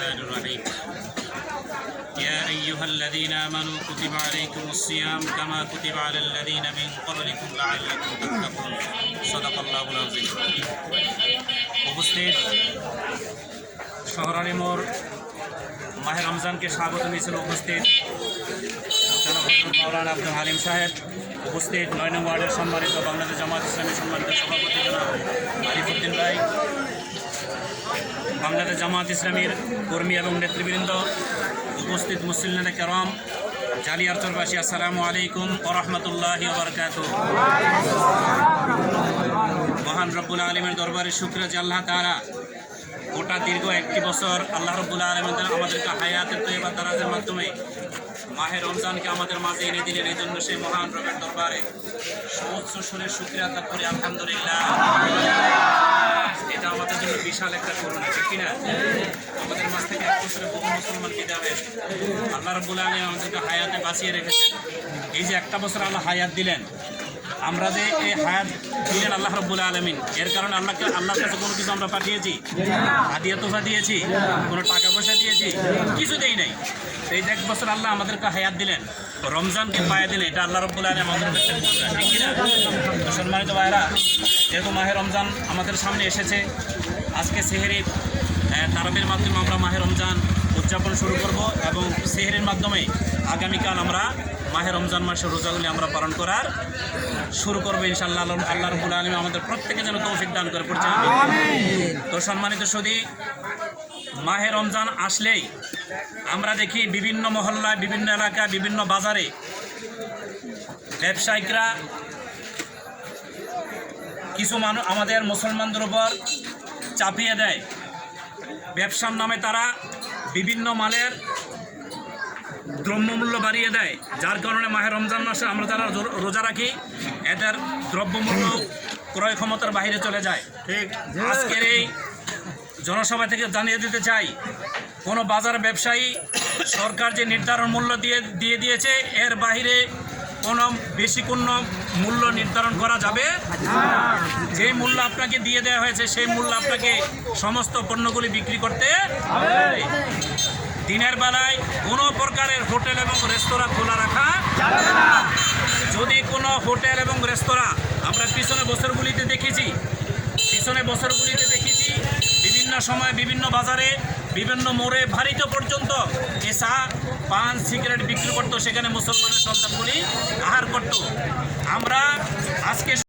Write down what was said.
الرحمن الرحيم يا أيها الذين آمنوا كتب عليكم الصيام كما كتب على الذين من قبلكم لعلكم تتقون صدق الله العظيم উপস্থিত শহরালী মোড় মাহে রমজানকে স্বাগত মিছিল উপস্থিত মৌলানা আব্দুল হালিম সাহেব, উপস্থিত ৯ নং ওয়ার্ডের সম্মানিত বাংলাদেশ জামাত ইসলামী সম্মানিত সভাপতি জনাব আরিফউদ্দিন ভাই, বাংলাদেশ জামাত ইসলামীর কর্মী এবং নেতৃবৃন্দ, উপস্থিত মুসলিম কেরাম, জালিয়ারচরবাসী, আসসালামু আলাইকুম ওয়া রাহমাতুল্লাহি ওয়া বারাকাতুহু। মহান রব্বুল আলামিনের দরবারে শুকরিয়া যে আল্লাহ তাআলা গোটা দীর্ঘ একটি বছর আল্লাহ রব্বুল আলামিন আমাদেরকে হায়াতের তৈয়বা দারাজের মাধ্যমে মাহে রমজানকে আমাদের মাঝে এনে দিলেন। এই জন্য সেই মহান রবের দরবারে সমস্ত সুরের শুকরিয়া আদায় করি আলহামদুলিল্লাহ। এটা আমাদের জন্য বিশাল একটা করুণা, ঠিক কিনা? আমাদের মাঝ থেকে এক বছরে বহু মুসলমান বিদায় হয়েছে, আল্লাহ রব্বুল আলামিন আমাদেরকে হায়াতে বাঁচিয়ে রেখেছেন। এই যে একটা বছর আল্লাহ হায়াত দিলেন, আমরা যে এই হায়াত দিলেন আল্লাহ রব্বুল আলামিন, এর কারণে আল্লাহর কাছে কোনো কিছু আমরা পাঠিয়েছি? হাদিয়া তোফা দিয়েছি? কোনো টাকা পয়সা দিয়েছি? কিছু দেই নাই। এই যে এক বছর আল্লাহ আমাদেরকে হায়াত দিলেন, রমজানকে পায়ে দিলেন, এটা আল্লাহ রব্বুল আলামিন আমাদের কাছে, ঠিক কিনা? সম্মানিত ভাইরা, যেহেতু মাহে রমজান আমাদের সামনে এসেছে, আজকে সেহরি তারাবির মাধ্যমে আমরা মাহে রমজান উদযাপন শুরু করব এবং সেহরির মাধ্যমে আগামীকাল আমরা মাহে রমজান মাসের রোজাগুলি আমরা পালন করার শুরু করবো ইনশাআল্লাহ। আল্লাহ রাব্বুল আলামিন আমাদের প্রত্যেকে যেন তৌফিক দান করে পড়ছে। তো সম্মানিত সুধী, মাহে রমজান আসলেই আমরা দেখি বিভিন্ন মহল্লায়, বিভিন্ন এলাকা, বিভিন্ন বাজারে ব্যবসায়িকরা কিছু মানুষ আমাদের মুসলমানদের উপর চাপিয়ে দেয়। ব্যবসার নামে তারা বিভিন্ন মালের দ্রব্যমূল্য বাড়িয়ে দেয়, যার কারণে মাহে রমজান মাসে আমরা যারা রোজা রাখি এদের দ্রব্যমূল্য ক্রয় ক্ষমতার বাইরে চলে যায়। ঠিক আজকের এই জনসভা থেকে জানিয়ে দিতে চাই, কোনো বাজার ব্যবসায়ী সরকার যে নির্ধারণ মূল্য দিয়ে দিয়েছে এর বাইরে কোনো বেশি কোনো মূল্য নির্ধারণ করা যাবে না। যে মূল্য আপনাকে দিয়ে দেওয়া হয়েছে সেই মূল্য আপনাকে সমস্ত পণ্যগুলি বিক্রি করতে হবে। দিনের বেলায় কোনো প্রকারের হোটেল এবং রেস্তোরাঁ খোলা রাখা যাবে না। যদি কোনো হোটেল এবং রেস্তোরাঁ, আমরা পিছনে বছরগুলিতে দেখেছি বিভিন্ন সময় বিভিন্ন বাজারে, বিভিন্ন মোড়ে, বাড়িতে পর্যন্ত এসা পান সিগারেট বিক্রি করতো, সেখানে মুসলমানের সন্তানগুলি আহার করত। আমরা আজকে